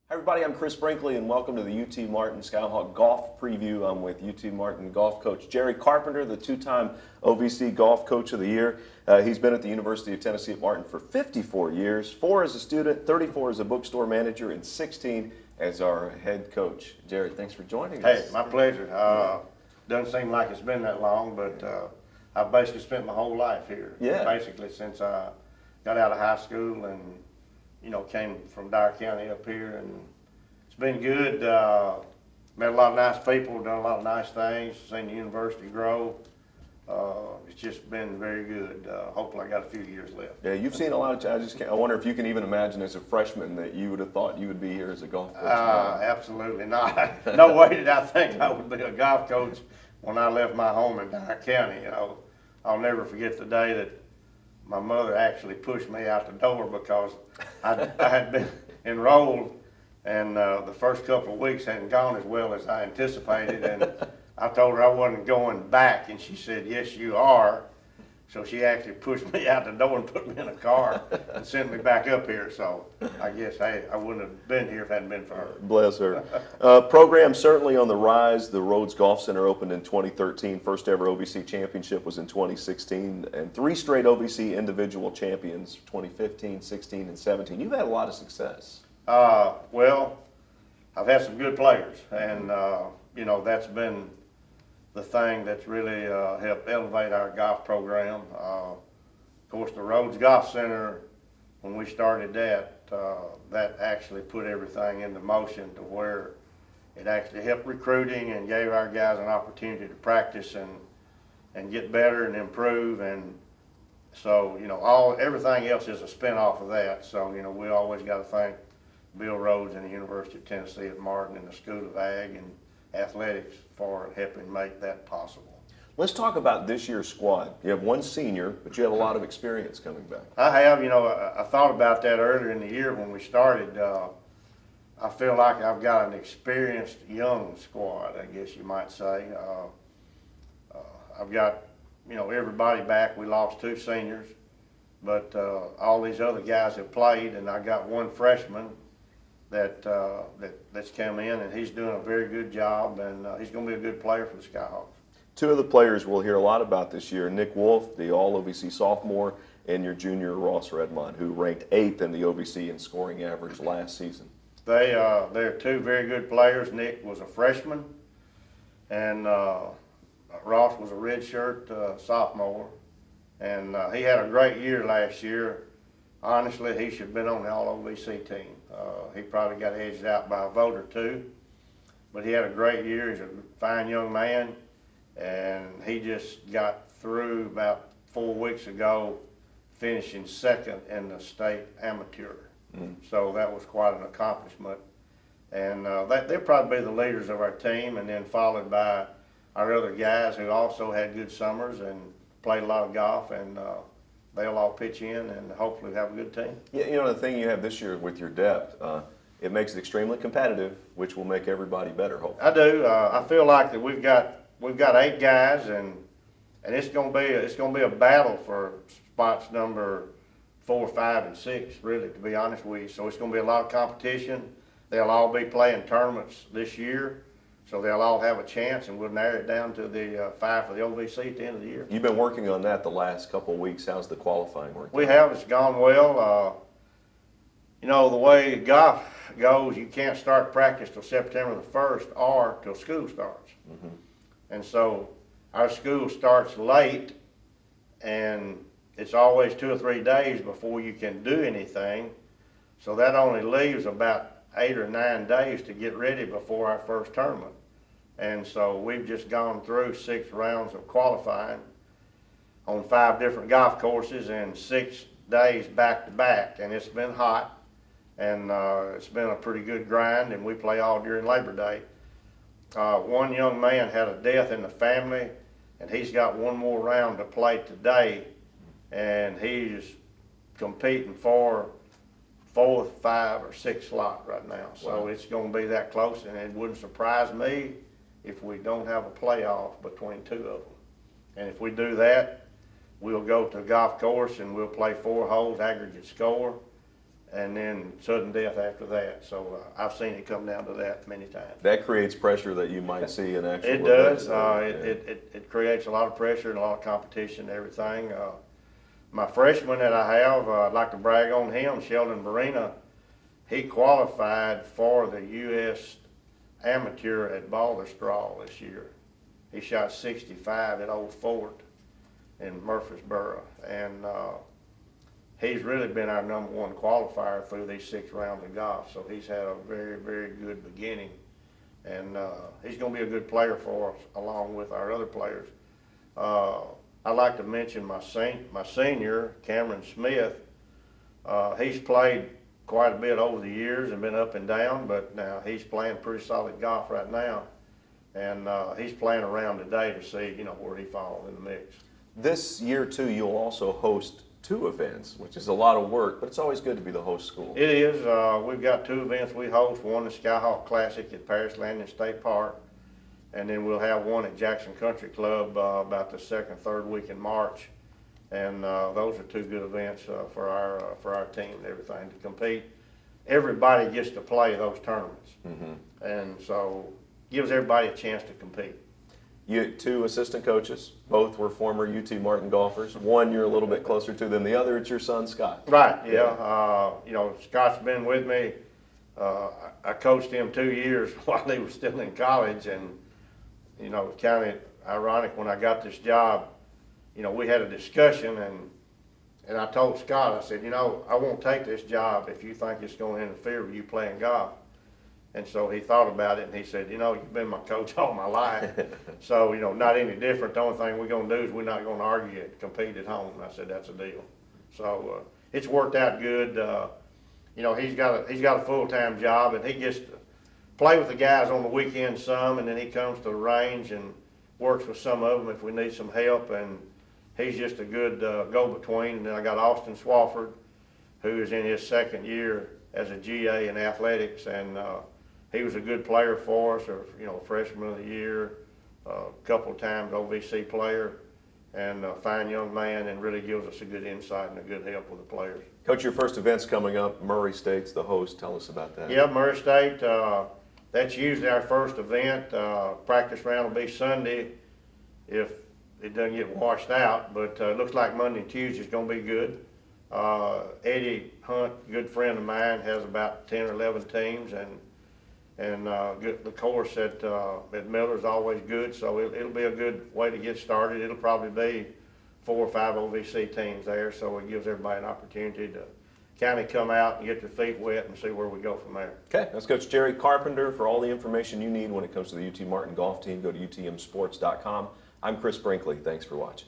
Hi everybody, I'm Chris Brinkley and welcome to the UT Martin Skyhawk Golf Preview. I'm with UT Martin golf coach Jerry Carpenter, the two-time OVC Golf Coach of the Year. He's been at the University of Tennessee at Martin for 54 years, 4 as a student, 34 as a bookstore manager, and 16 as our head coach. Jerry, thanks for joining us. Hey, my pleasure. Doesn't seem like it's been that long, but I've basically spent my whole life here. Yeah. Basically since I got out of high school and came from Dyer County up here, and it's been good. Met a lot of nice people, done a lot of nice things, seen the university grow. It's just been very good. Hopefully I got a few years left. Yeah, you've seen a lot of challenges. I wonder if you can even imagine as a freshman that you would have thought you would be here as a golf coach. Absolutely not. No way did I think I would be a golf coach when I left my home in Dyer County. I'll never forget the day that my mother actually pushed me out the door because I had been enrolled, and the first couple of weeks hadn't gone as well as I anticipated, and I told her I wasn't going back, and she said, "Yes, you are." So she actually pushed me out the door and put me in a car and sent me back up here. So I guess, hey, I wouldn't have been here if it hadn't been for her. Bless her. Program certainly on the rise. The Rhodes Golf Center opened in 2013. First ever OVC championship was in 2016. And 3 straight OVC individual champions, 2015, 16, and 17. You've had a lot of success. Well, I've had some good players. And, that's been the thing that's really helped elevate our golf program. Of course, the Rhodes Golf Center, when we started that, that actually put everything into motion to where it actually helped recruiting and gave our guys an opportunity to practice and get better and improve. And so, everything else is a spin-off of that. So, we always got to thank Bill Rhodes and the University of Tennessee at Martin and the School of Ag and Athletics for helping make that possible. Let's talk about this year's squad. You have 1 senior, but you have a lot of experience coming back. I have. I thought about that earlier in the year when we started. I feel like I've got an experienced young squad, I guess you might say. I've got, everybody back. We lost 2 seniors, but all these other guys have played, and I got 1 freshman that's come in, and he's doing a very good job, and he's going to be a good player for the Skyhawks. 2 of the players we'll hear a lot about this year, Nick Wolf, the All-OVC sophomore, and your junior Ross Redmond, who ranked 8th in the OVC in scoring average last season. They're 2 very good players. Nick was a freshman, and Ross was a redshirt sophomore, and he had a great year last year. Honestly, he should have been on the All-OVC team. He probably got edged out by a vote or 2, but he had a great year. He's a fine young man, and he just got through about 4 weeks ago, finishing 2nd in the state amateur. So that was quite an accomplishment. And they'll probably be the leaders of our team, and then followed by our other guys who also had good summers and played a lot of golf, and they'll all pitch in and hopefully have a good team. Yeah, the thing you have this year with your depth, it makes it extremely competitive, which will make everybody better, hopefully. I do. I feel like that we've got 8 guys, and it's going to be a battle for spots number 4, 5, and 6. Really, to be honest with you. So it's going to be a lot of competition. They'll all be playing tournaments this year, so they'll all have a chance, and we'll narrow it down to the 5 for the OVC at the end of the year. You've been working on that the last couple of weeks. How's the qualifying working? We have. It's gone well. The way golf goes, you can't start practice till September the 1st or till school starts. And so our school starts late, and it's always 2 or 3 days before you can do anything. So that only leaves about 8 or 9 days to get ready before our first tournament. And so we've just gone through 6 rounds of qualifying on 5 different golf courses in 6 days back to back, and it's been hot, and it's been a pretty good grind, and we play all during Labor Day. One young man had a death in the family, and he's got 1 more round to play today, and he's competing for 4th, 5, or 6th slot right now. So It's going to be that close, and it wouldn't surprise me if we don't have a playoff between 2 of them. And if we do that, we'll go to a golf course and we'll play 4 holes, aggregate score, and then sudden death after that. So I've seen it come down to that many times. That creates pressure that you might see in actual It does. events. It creates a lot of pressure and a lot of competition and everything. My freshman that I have, I'd like to brag on him, Sheldon Barina. He qualified for the U.S. Amateur at Balderstraw this year. He shot 65 at Old Fort in Murfreesboro, and he's really been our #1 qualifier through these 6 rounds of golf. So he's had a very, very good beginning, and he's going to be a good player for us along with our other players. I'd like to mention my senior, Cameron Smith. He's played quite a bit over the years and been up and down, but now he's playing pretty solid golf right now, and he's playing around today to see, where he falls in the mix. This year, too, you'll also host 2 events, which is a lot of work, but it's always good to be the host school. It is. We've got 2 events we host. One is Skyhawk Classic at Paris Landing State Park, and then we'll have one at Jackson Country Club about the 2nd, 3rd week in March. And those are 2 good events for our team and everything to compete. Everybody gets to play those tournaments, and so gives everybody a chance to compete. You had 2 assistant coaches. Both were former UT Martin golfers. One you're a little bit closer to than the other. It's your son, Scott. Right, yeah. Scott's been with me. I coached him 2 years while he was still in college, and, kind of ironic when I got this job, we had a discussion, and I told Scott, I said, I won't take this job if you think it's going to interfere with you playing golf. And so he thought about it, and he said, you've been my coach all my life. So, not any different. The only thing we're going to do is we're not going to argue and compete at home. And I said, that's a deal. So it's worked out good. He's got a full-time job, and he gets to play with the guys on the weekend some, and then he comes to the range and works with some of them if we need some help. And he's just a good go-between. And then I got Austin Swafford, who is in his 2nd year as a GA in athletics, and he was a good player for us, or freshman of the year, a couple of times OVC player, and a fine young man, and really gives us a good insight and a good help with the players. Coach, your first event's coming up. Murray State's the host. Tell us about that. Yeah, Murray State. That's usually our first event. Practice round will be Sunday if it doesn't get washed out, but it looks like Monday and Tuesday is going to be good. Eddie Hunt, a good friend of mine, has about 10 or 11 teams, and the course at Miller's always good, so it'll be a good way to get started. It'll probably be 4 or 5 OVC teams there, so it gives everybody an opportunity to kind of come out and get their feet wet and see where we go from there. Okay, that's Coach Jerry Carpenter. For all the information you need when it comes to the UT Martin golf team, go to utmsports.com. I'm Chris Brinkley. Thanks for watching.